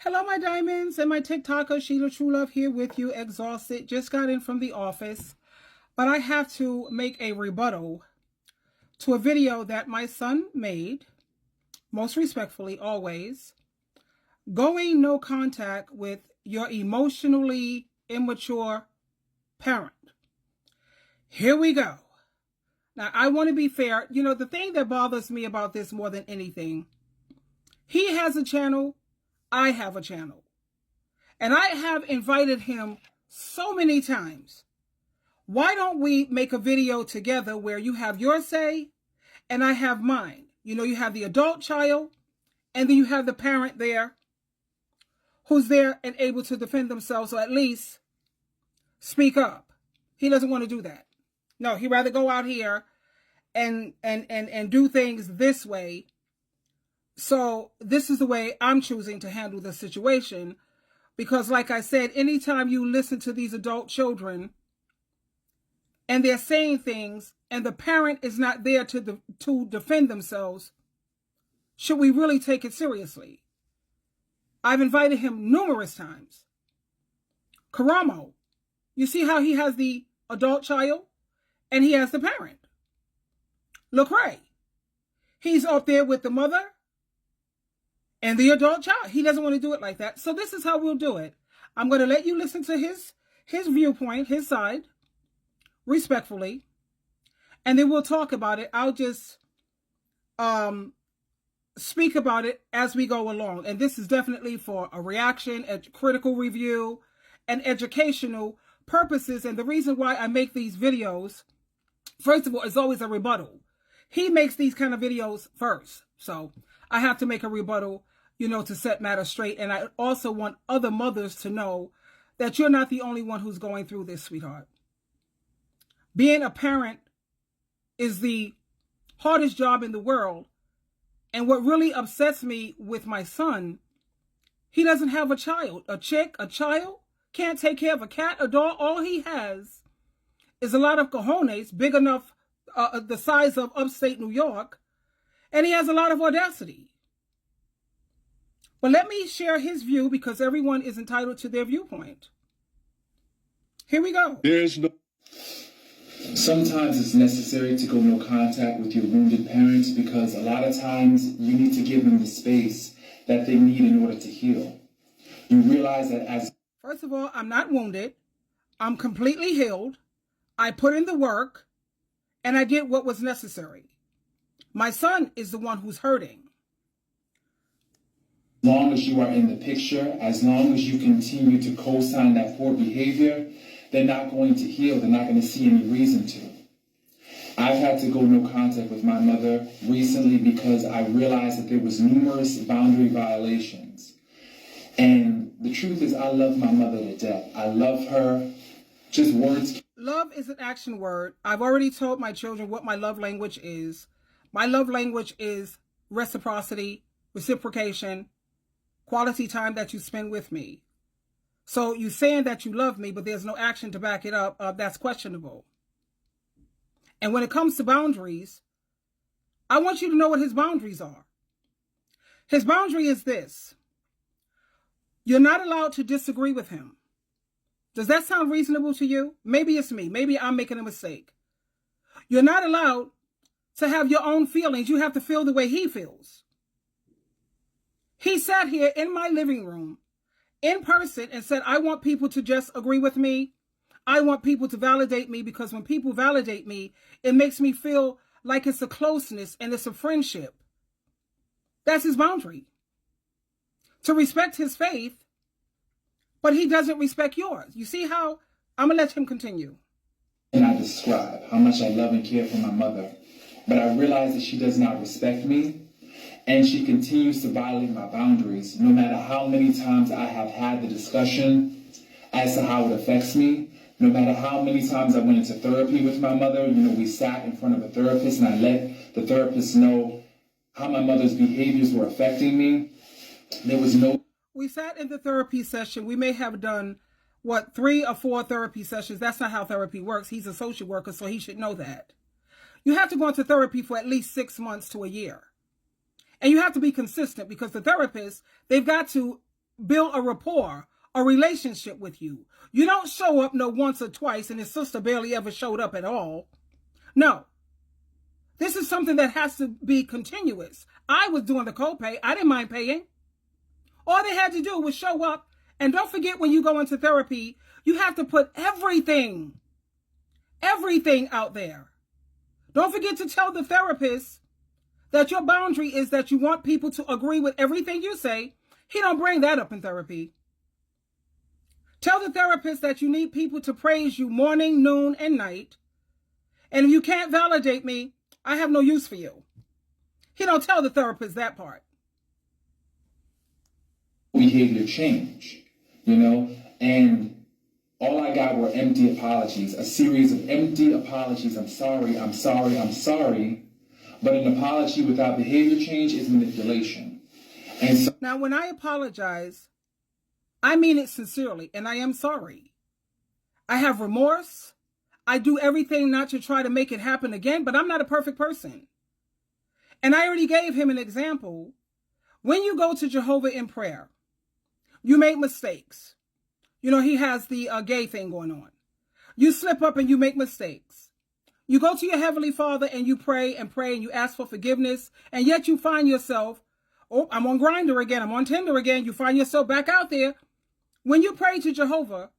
Hello, my diamonds and my TikToker, SheilaTruelove here with you, exhausted. Just got in from the office, but I have to make a rebuttal to a video that my son made, most respectfully, always. Going no contact with your emotionally immature parent. Here we go. Now, I want to be fair. You know, the thing that bothers me about this more than anything, he has a channel, I have a channel. And I have invited him so many times. Why don't we make a video together where you have your say and I have mine? You know, you have the adult child and then you have the parent there who's there and able to defend themselves or at least speak up. He doesn't want to do that. No, he'd rather go out here and do things this way. So this is the way I'm choosing to handle the situation because, like I said, anytime you listen to these adult children and they're saying things and the parent is not there to defend themselves, should we really take it seriously? I've invited him numerous times. Karamo, you see how he has the adult child and he has the parent. Lecrae, he's up there with the mother and the adult child. He doesn't want to do it like that. So this is how we'll do it. I'm going to let you listen to his viewpoint, his side, respectfully. And then we'll talk about it. I'll just speak about it as we go along. And this is definitely for a reaction, a critical review, and educational purposes. And the reason why I make these videos, first of all, is always a rebuttal. He makes these kind of videos first. So I have to make a rebuttal, you know, to set matters straight. And I also want other mothers to know that you're not the only one who's going through this, sweetheart. Being a parent is the hardest job in the world. And what really upsets me with my son, he doesn't have a child, a child, can't take care of a cat, a dog. All he has is a lot of cojones, big enough, the size of upstate New York. And he has a lot of audacity. But let me share his view because everyone is entitled to their viewpoint. Here we go. Sometimes it's necessary to go no contact with your wounded parents because a lot of times you need to give them the space that they need in order to heal. You realize that as... First of all, I'm not wounded. I'm completely healed. I put in the work and I did what was necessary. My son is the one who's hurting. As long as you are in the picture, as long as you continue to co-sign that poor behavior, they're not going to heal. They're not going to see any reason to. I've had to go no contact with my mother recently because I realized that there was numerous boundary violations. And the truth is I love my mother to death. I love her. Just words. Love is an action word. I've already told my children what my love language is. My love language is reciprocity, reciprocation, quality time that you spend with me. So you're saying that you love me, but there's no action to back it up. That's questionable. And when it comes to boundaries, I want you to know what his boundaries are. His boundary is this. You're not allowed to disagree with him. Does that sound reasonable to you? Maybe it's me. Maybe I'm making a mistake. You're not allowed to have your own feelings. You have to feel the way he feels. He sat here in my living room in person and said, I want people to just agree with me. I want people to validate me because when people validate me, it makes me feel like it's a closeness and it's a friendship. That's his boundary. To respect his faith, but he doesn't respect yours. You see how? I'm going to let him continue. And I describe how much I love and care for my mother, but I realize that she does not respect me. And she continues to violate my boundaries, no matter how many times I have had the discussion as to how it affects me. No matter how many times I went into therapy with my mother, you know, we sat in front of a therapist and I let the therapist know how my mother's behaviors were affecting me. There was no... We sat in the therapy session. We may have done, 3 or 4 therapy sessions. That's not how therapy works. He's a social worker, so he should know that. You have to go into therapy for at least 6 months to a year. And you have to be consistent because the therapist, they've got to build a rapport, a relationship with you. You don't show up no once or twice and his sister barely ever showed up at all. No. This is something that has to be continuous. I was doing the copay. I didn't mind paying. All they had to do was show up. And don't forget, when you go into therapy, you have to put everything out there. Don't forget to tell the therapist that your boundary is that you want people to agree with everything you say. He don't bring that up in therapy. Tell the therapist that you need people to praise you morning, noon, and night. And if you can't validate me, I have no use for you. He don't tell the therapist that part. Behavior change, and all I got were empty apologies, a series of empty apologies. I'm sorry, I'm sorry, I'm sorry. But an apology without behavior change is manipulation. And so now, when I apologize, I mean it sincerely, and I am sorry. I have remorse. I do everything not to try to make it happen again, but I'm not a perfect person. And I already gave him an example. When you go to Jehovah in prayer, you make mistakes. He has the gay thing going on. You slip up and you make mistakes. You go to your Heavenly Father and you pray and you ask for forgiveness, and yet you find yourself, oh, I'm on Grindr again, I'm on Tinder again. You find yourself back out there. When you pray to Jehovah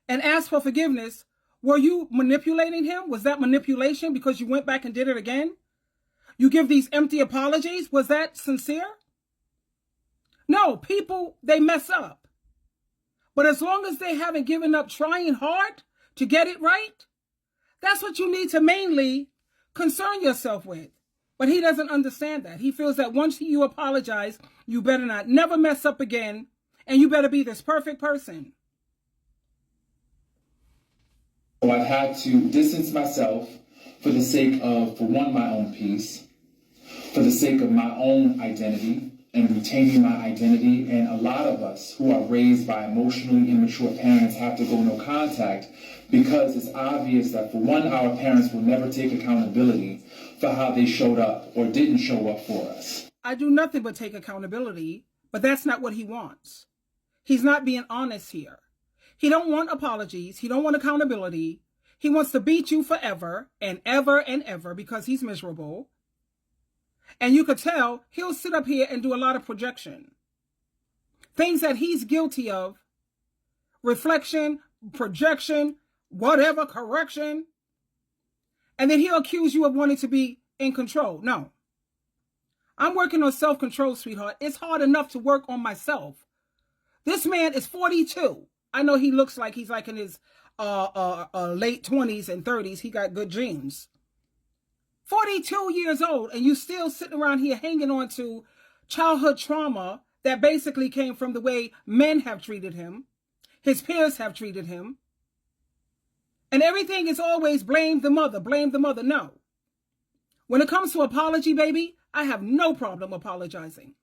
and ask for forgiveness, were you manipulating him? Was that manipulation because you went back and did it again? You give these empty apologies. Was that sincere? No, people, they mess up. But as long as they haven't given up trying hard to get it right, that's what you need to mainly concern yourself with. But he doesn't understand that. He feels that once you apologize, you better never mess up again, and you better be this perfect person. So I've had to distance myself for the sake of, for one, my own peace, for the sake of my own identity and retaining my identity. And a lot of us who are raised by emotionally immature parents have to go no contact because it's obvious that, for one, our parents will never take accountability for how they showed up or didn't show up for us. I do nothing but take accountability, but that's not what he wants. He's not being honest here. He don't want apologies. He don't want accountability. He wants to beat you forever and ever because he's miserable. And you could tell he'll sit up here and do a lot of projection. Things that he's guilty of. Reflection, projection, whatever, correction. And then he'll accuse you of wanting to be in control. No. I'm working on self-control, sweetheart. It's hard enough to work on myself. This man is 42. I know he looks like he's like in his late 20s and 30s. He got good genes. 42 years old, and you still sitting around here hanging on to childhood trauma that basically came from the way men have treated him, his peers have treated him. And everything is always blame the mother, blame the mother. No. When it comes to apology, baby, I have no problem apologizing.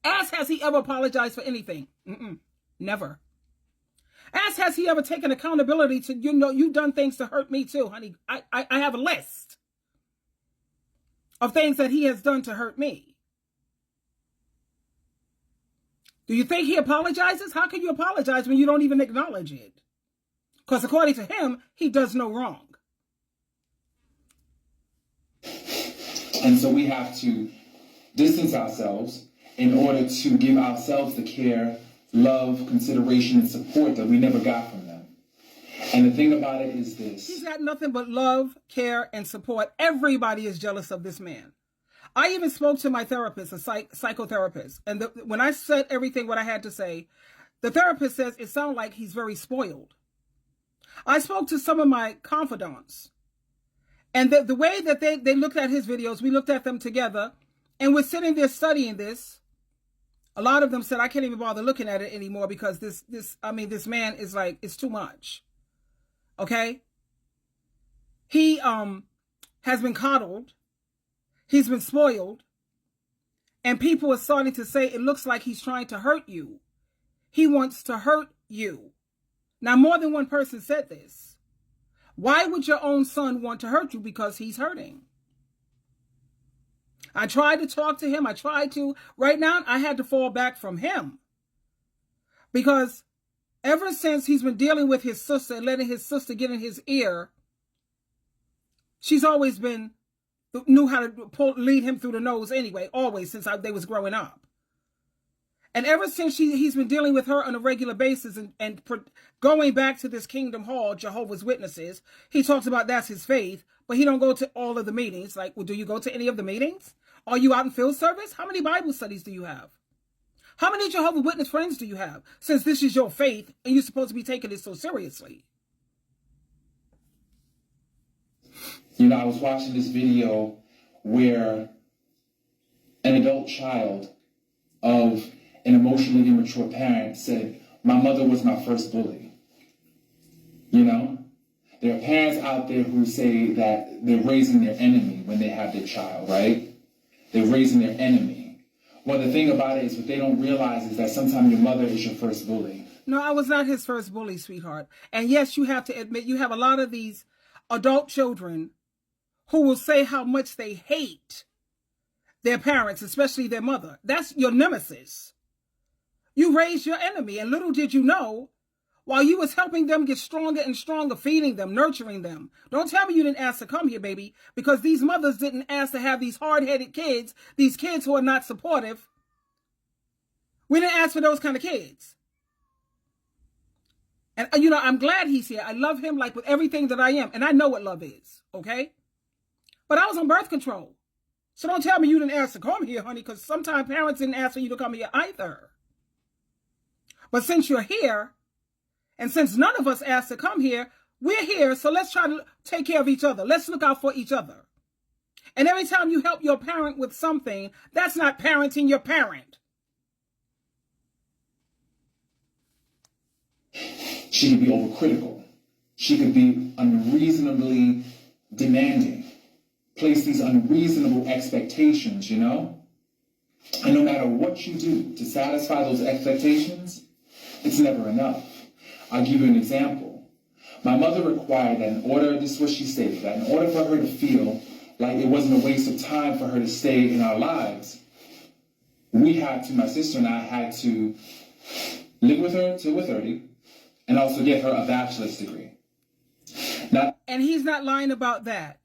Ask, has he ever apologized for anything? Never. Ask, has he ever taken accountability to, you've done things to hurt me too, honey. I have a list of things that he has done to hurt me. Do you think he apologizes? How can you apologize when you don't even acknowledge it? Because according to him, he does no wrong. And so we have to distance ourselves in order to give ourselves the care, love, consideration, and support that we never got from them. And the thing about it is this. He's got nothing but love, care, and support. Everybody is jealous of this man. I even spoke to my therapist, a psychotherapist. And when I said everything what I had to say, the therapist says it sounds like he's very spoiled. I spoke to some of my confidants. And the way that they looked at his videos, we looked at them together. And we're sitting there studying this. A lot of them said, I can't even bother looking at it anymore because this man is like, it's too much. Okay? He has been coddled. He's been spoiled. And people are starting to say it looks like he's trying to hurt you. He wants to hurt you. Now, more than one person said this. Why would your own son want to hurt you? Because he's hurting. I tried to talk to him. Right now, I had to fall back from him Because ever since he's been dealing with his sister and letting his sister get in his ear, she's always knew how to lead him through the nose anyway, always, since they was growing up. And ever since he's been dealing with her on a regular basis and going back to this Kingdom Hall, Jehovah's Witnesses, he talks about that's his faith, but he don't go to all of the meetings. Like, well, do you go to any of the meetings? Are you out in field service? How many Bible studies do you have? How many Jehovah's Witness friends do you have? Since this is your faith and you're supposed to be taking it so seriously. You know, I was watching this video where an adult child of an emotionally immature parent said, my mother was my first bully. You know, there are parents out there who say that they're raising their enemy when they have their child, right? They're raising their enemy. Well, the thing about it is what they don't realize is that sometimes your mother is your first bully. No, I was not his first bully, sweetheart. And yes, you have to admit, you have a lot of these adult children who will say how much they hate their parents, especially their mother. That's your nemesis. You raised your enemy, and little did you know, while you was helping them get stronger and stronger, feeding them, nurturing them. Don't tell me you didn't ask to come here, baby, because these mothers didn't ask to have these hard-headed kids, these kids who are not supportive. We didn't ask for those kind of kids. And, you know, I'm glad he's here. I love him like with everything that I am, and I know what love is, okay? But I was on birth control. So don't tell me you didn't ask to come here, honey, because sometimes parents didn't ask for you to come here either. But since you're here, and since none of us asked to come here, we're here, so let's try to take care of each other. Let's look out for each other. And every time you help your parent with something, that's not parenting your parent. She could be overcritical. She could be unreasonably demanding. Place these unreasonable expectations, you know? And no matter what you do to satisfy those expectations, it's never enough. I'll give you an example. My mother required that in order, this is what she stated, that in order for her to feel like it wasn't a waste of time for her to stay in our lives, my sister and I had to live with her till we're 30 and also get her a bachelor's degree. Now, and he's not lying about that.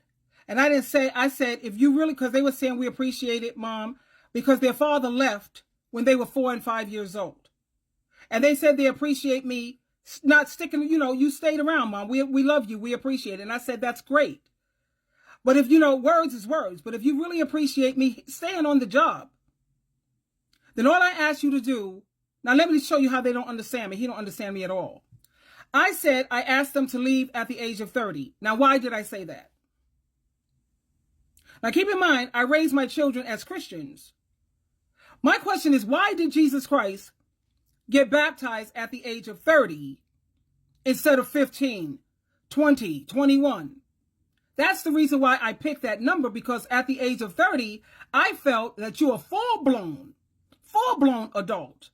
And I said, if you really, because they were saying we appreciate it, Mom, because their father left when they were 4 and 5 years old. And they said they appreciate me not sticking, you know, you stayed around, Mom. We love you. We appreciate it. And I said, that's great. But if, you know, words is words. But if you really appreciate me staying on the job, then all I ask you to do, now let me show you how they don't understand me. He don't understand me at all. I said I asked them to leave at the age of 30. Now, why did I say that? Now, keep in mind, I raised my children as Christians. My question is, why did Jesus Christ get baptized at the age of 30 instead of 15, 20, 21? That's the reason why I picked that number, because at the age of 30, I felt that you're a full-blown adult.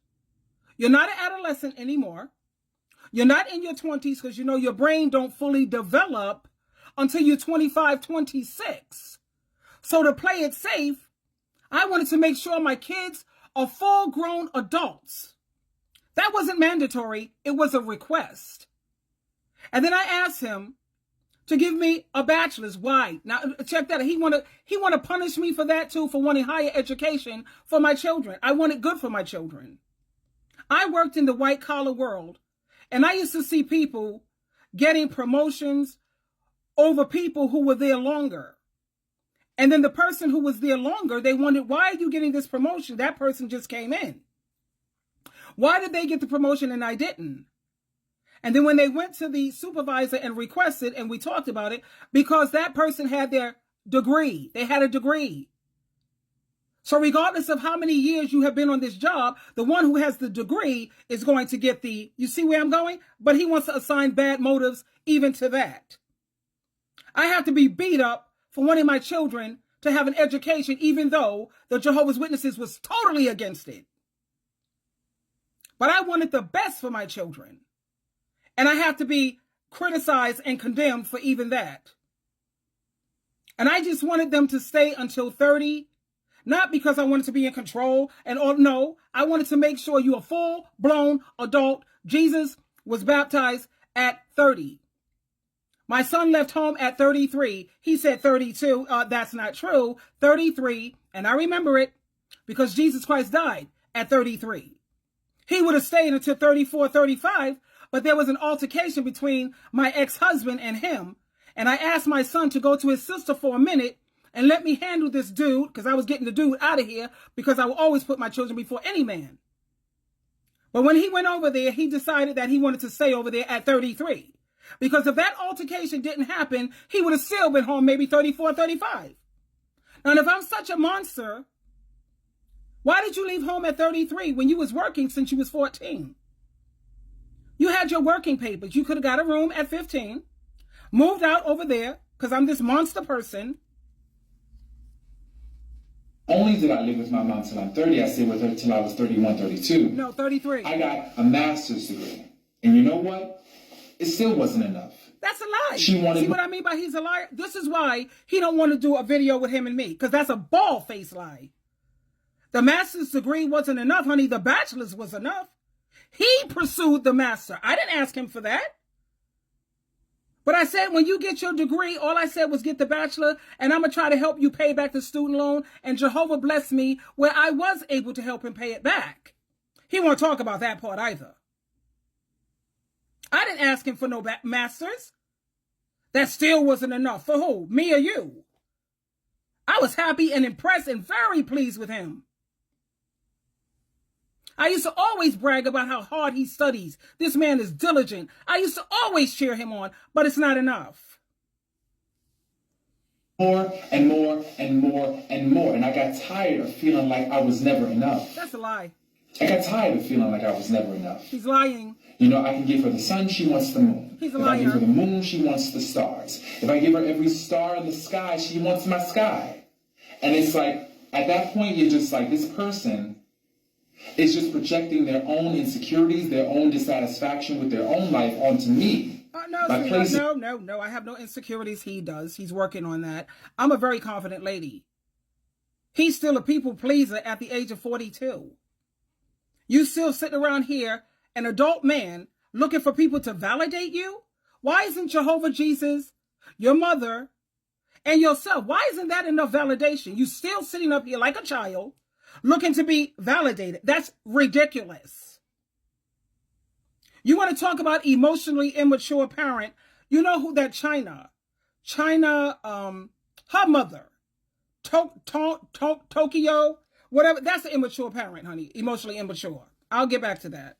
You're not an adolescent anymore. You're not in your 20s because, you know, your brain don't fully develop until you're 25, 26. So to play it safe, I wanted to make sure my kids are full-grown adults. That wasn't mandatory. It was a request. And then I asked him to give me a bachelor's. Why? Now, check that out. He want to punish me for that too, for wanting higher education for my children. I wanted good for my children. I worked in the white-collar world, and I used to see people getting promotions over people who were there longer. And then the person who was there longer, they wondered, why are you getting this promotion? That person just came in. Why did they get the promotion and I didn't? And then when they went to the supervisor and requested, and we talked about it, because that person had their degree. They had a degree. So regardless of how many years you have been on this job, the one who has the degree is going to get the, you see where I'm going? But he wants to assign bad motives even to that. I have to be beat up for wanting my children to have an education, even though the Jehovah's Witnesses was totally against it. But I wanted the best for my children. And I have to be criticized and condemned for even that. And I just wanted them to stay until 30. Not because I wanted to be in control and all. No, I wanted to make sure you are full-blown adult. Jesus was baptized at 30. My son left home at 33. He said 32. That's not true. 33. And I remember it because Jesus Christ died at 33. He would have stayed until 34, 35. But there was an altercation between my ex-husband and him. And I asked my son to go to his sister for a minute and let me handle this dude, because I was getting the dude out of here, because I will always put my children before any man. But when he went over there, he decided that he wanted to stay over there at 33. Because if that altercation didn't happen, he would have still been home maybe 34, 35. Now, if I'm such a monster, why did you leave home at 33 when you was working since you was 14? You had your working papers. You could have got a room at 15, moved out over there, because I'm this monster person. Only did I live with my mom till I'm 30. I stayed with her till I was 31, 32. No, 33. I got a master's degree. And you know what? It still wasn't enough. That's a lie. She wanted. See what I mean by he's a liar? This is why he don't want to do a video with him and me, because that's a bald-faced lie. The master's degree wasn't enough, honey. The bachelor's was enough. He pursued the master. I didn't ask him for that. But I said, when you get your degree, all I said was get the bachelor, and I'm going to try to help you pay back the student loan. And Jehovah blessed me where I was able to help him pay it back. He won't talk about that part either. I didn't ask him for no masters. That still wasn't enough. For who? Me or you? I was happy and impressed and very pleased with him. I used to always brag about how hard he studies. This man is diligent. I used to always cheer him on, but it's not enough. More and more and more and more. And I got tired of feeling like I was never enough. That's a lie. I got tired of feeling like I was never enough. He's lying. You know, I can give her the sun, she wants the moon. He's a liar. If I give her the moon, she wants the stars. If I give her every star in the sky, she wants my sky. And it's like, at that point, you're just like, this person is just projecting their own insecurities, their own dissatisfaction with their own life onto me. No. I have no insecurities. He does. He's working on that. I'm a very confident lady. He's still a people pleaser at the age of 42. You still sitting around here, an adult man, looking for people to validate you? Why isn't Jehovah Jesus, your mother, and yourself, why isn't that enough validation? You still sitting up here like a child, looking to be validated. That's ridiculous. You want to talk about emotionally immature parent? You know who that China, her mother, Tokyo, whatever. That's an immature parent, honey. Emotionally immature. I'll get back to that.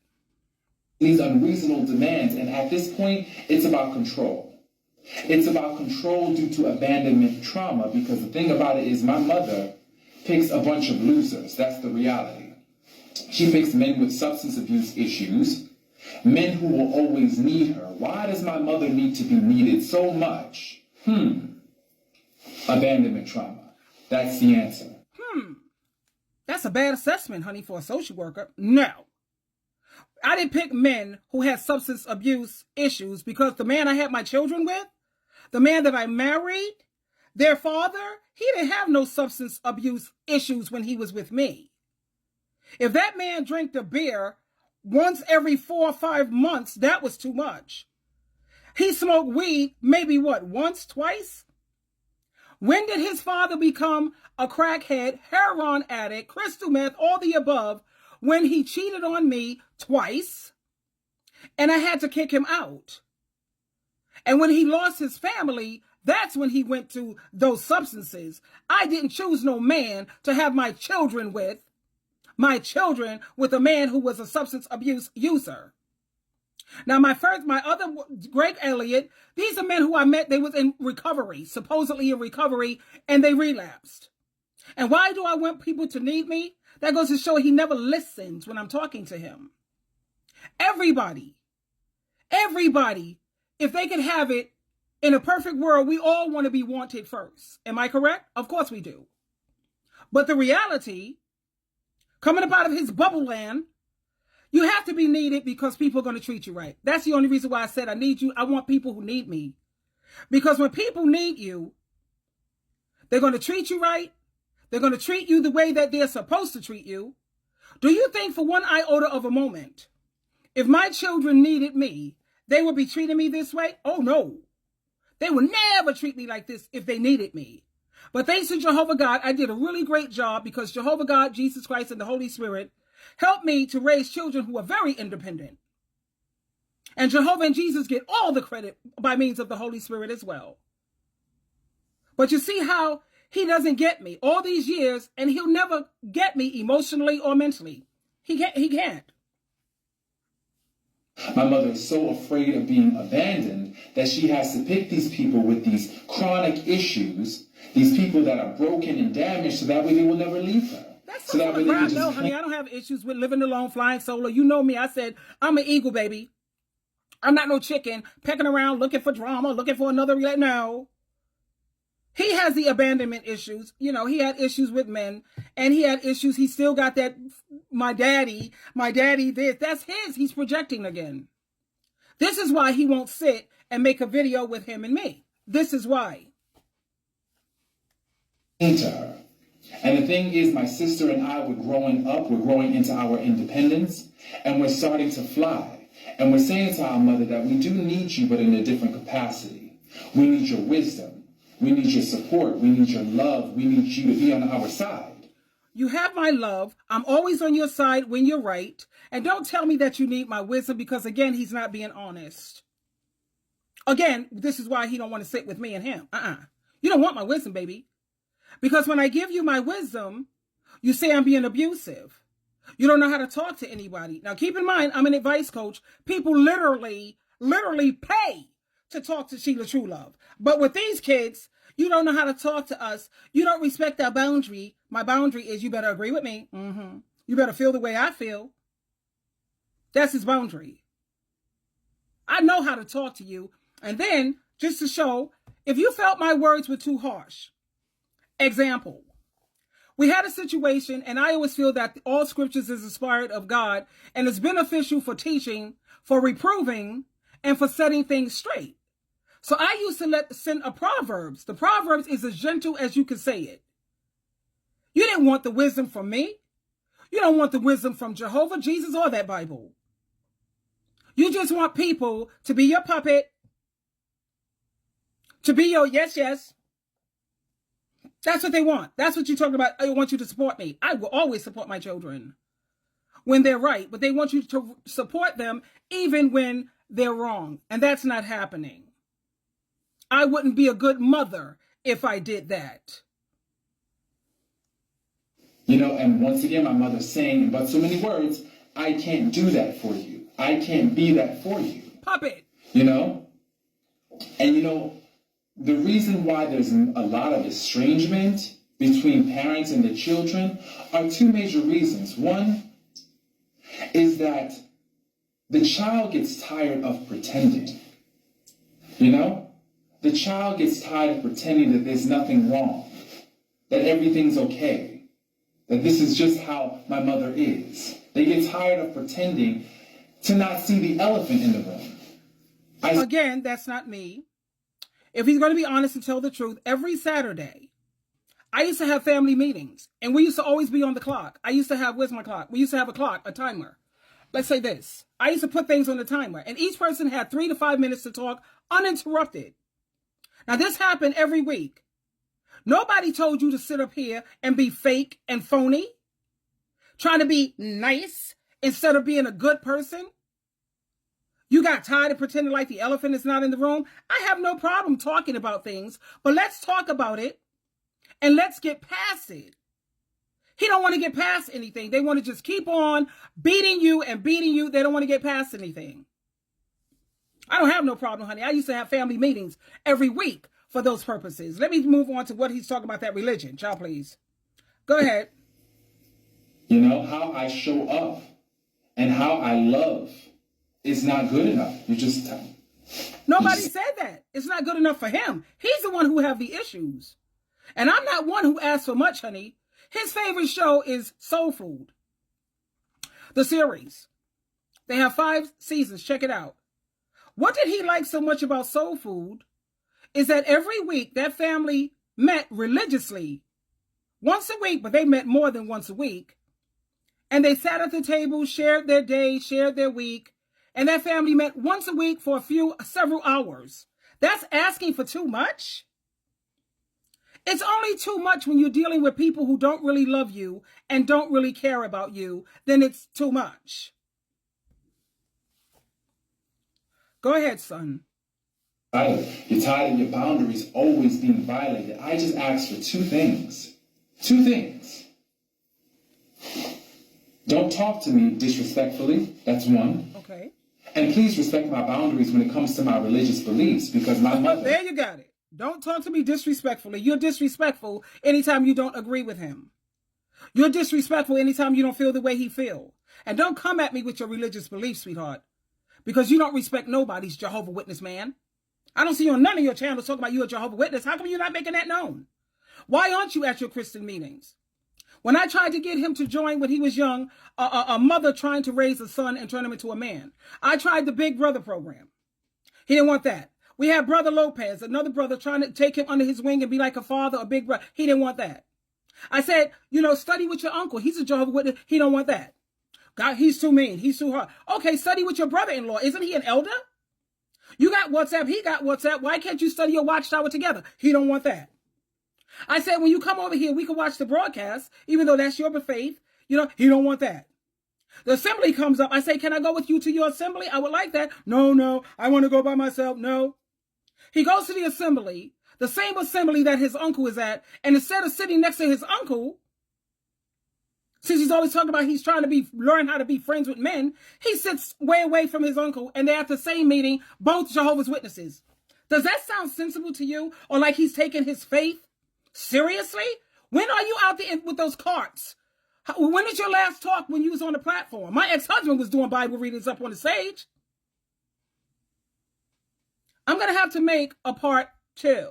These unreasonable demands, and at this point, it's about control. It's about control due to abandonment trauma, because the thing about it is my mother picks a bunch of losers. That's the reality. She picks men with substance abuse issues, men who will always need her. Why does my mother need to be needed so much? Abandonment trauma. That's the answer. That's a bad assessment, honey, for a social worker. No. I didn't pick men who had substance abuse issues because the man I had my children with, the man that I married, their father, he didn't have no substance abuse issues when he was with me. If that man drank the beer once every 4 or 5 months, that was too much. He smoked weed maybe once, twice? When did his father become a crackhead, heroin addict, crystal meth, all the above, when he cheated on me twice and I had to kick him out? And when he lost his family, that's when he went to those substances. I didn't choose no man to have my children with a man who was a substance abuse user. Now, my other Greg Elliott, these are men who I met, they was in recovery, supposedly in recovery, and they relapsed. And why do I want people to need me? That goes to show he never listens when I'm talking to him. Everybody, if they could have it in a perfect world, we all want to be wanted first. Am I correct? Of course we do. But the reality, coming up out of his bubble land, you have to be needed because people are going to treat you right. That's the only reason why I said I need you. I want people who need me. Because when people need you, they're going to treat you right. They're going to treat you the way that they're supposed to treat you. Do you think for one iota of a moment, if my children needed me, they would be treating me this way? Oh, no. They would never treat me like this if they needed me. But thanks to Jehovah God, I did a really great job because Jehovah God, Jesus Christ, and the Holy Spirit helped me to raise children who are very independent. And Jehovah and Jesus get all the credit by means of the Holy Spirit as well. But you see how he doesn't get me all these years, and he'll never get me emotionally or mentally. He can't. My mother is so afraid of being abandoned that she has to pick these people with these chronic issues, these people that are broken and damaged, so that way they will never leave her. That's so that way they can just... No, honey, I don't have issues with living alone, flying solo. You know me. I said, I'm an eagle, baby. I'm not no chicken pecking around looking for drama, looking for another. No. He has the abandonment issues. You know, he had issues with men, and he had issues. He still got that, my daddy, this. That's his. He's projecting again. This is why he won't sit and make a video with him and me. This is why. Into her. And the thing is, my sister and I were growing up, we're growing into our independence, and we're starting to fly. And we're saying to our mother that we do need you, but in a different capacity. We need your wisdom. We need your support. We need your love. We need you to be on our side. You have my love. I'm always on your side when you're right. And don't tell me that you need my wisdom because, again, he's not being honest. Again, this is why he don't want to sit with me and him. You don't want my wisdom, baby. Because when I give you my wisdom, you say I'm being abusive. You don't know how to talk to anybody. Now, keep in mind, I'm an advice coach. People literally pay to talk to SheilaTruelove. But with these kids, you don't know how to talk to us. You don't respect our boundary. My boundary is you better agree with me. You better feel the way I feel. That's his boundary. I know how to talk to you. And then, just to show, if you felt my words were too harsh. Example. We had a situation, and I always feel that all scriptures is inspired of God and is beneficial for teaching, for reproving, and for setting things straight. So I used to send a Proverbs. The Proverbs is as gentle as you can say it. You didn't want the wisdom from me. You don't want the wisdom from Jehovah, Jesus, or that Bible. You just want people to be your puppet, to be your yes. That's what they want. That's what you're talking about. I want you to support me. I will always support my children when they're right, but they want you to support them even when they're wrong. And that's not happening. I wouldn't be a good mother if I did that. You know, and once again, my mother's saying, but so many words, I can't do that for you. I can't be that for you. Puppet. You know? And you know, the reason why there's a lot of estrangement between parents and their children are two major reasons. One is that the child gets tired of pretending. You know? The child gets tired of pretending that there's nothing wrong, that everything's okay, that this is just how my mother is. They get tired of pretending to not see the elephant in the room. Again, that's not me. If he's going to be honest and tell the truth, every Saturday, I used to have family meetings, and we used to always be on the clock. I used to have, where's my clock? We used to have a clock, a timer. Let's say this. I used to put things on the timer, and each person had 3 to 5 minutes to talk uninterrupted. Now, this happened every week. Nobody told you to sit up here and be fake and phony, trying to be nice instead of being a good person. You got tired of pretending like the elephant is not in the room. I have no problem talking about things, but let's talk about it and let's get past it. He don't want to get past anything. They want to just keep on beating you and beating you. They don't want to get past anything. I don't have no problem, honey. I used to have family meetings every week for those purposes. Let me move on to what he's talking about, that religion. Child, please. Go ahead. You know, how I show up and how I love is not good enough. You just... Nobody said that. It's not good enough for him. He's the one who have the issues. And I'm not one who asks for much, honey. His favorite show is Soul Food. The series. They have 5 seasons. Check it out. What did he like so much about Soul Food is that every week that family met religiously once a week, but they met more than once a week. And they sat at the table, shared their day, shared their week. And that family met once a week for several hours. That's asking for too much. It's only too much when you're dealing with people who don't really love you and don't really care about you. Then it's too much. Go ahead, son. You're tired of your boundaries always being violated. I just asked for two things. Two things. Don't talk to me disrespectfully. That's one. Okay. And please respect my boundaries when it comes to my religious beliefs, because my mother... There you got it. Don't talk to me disrespectfully. You're disrespectful anytime you don't agree with him. You're disrespectful anytime you don't feel the way he feels. And don't come at me with your religious beliefs, sweetheart, because you don't respect nobody's Jehovah's Witness, man. I don't see you on none of your channels talking about you a Jehovah's Witness. How come you're not making that known? Why aren't you at your Christian meetings? When I tried to get him to join when he was young, a mother trying to raise a son and turn him into a man, I tried the Big Brother program. He didn't want that. We had Brother Lopez, another brother, trying to take him under his wing and be like a father, a big brother. He didn't want that. I said, study with your uncle. He's a Jehovah's Witness. He don't want that. God, he's too mean. He's too hard. Okay, study with your brother-in-law. Isn't he an elder? You got WhatsApp. He got WhatsApp. Why can't you study your Watchtower together? He don't want that. I said, when you come over here, we can watch the broadcast, even though that's your faith. He don't want that. The assembly comes up. I say, can I go with you to your assembly? I would like that. No, I want to go by myself. No. He goes to the assembly, the same assembly that his uncle is at, and instead of sitting next to his uncle, since he's always talking about he's trying to learn how to be friends with men, he sits way away from his uncle, and they're at the same meeting, both Jehovah's Witnesses. Does that sound sensible to you? Or like he's taking his faith seriously? When are you out there with those carts? When did your last talk when you was on the platform? My ex-husband was doing Bible readings up on the stage. I'm going to have to make a part 2.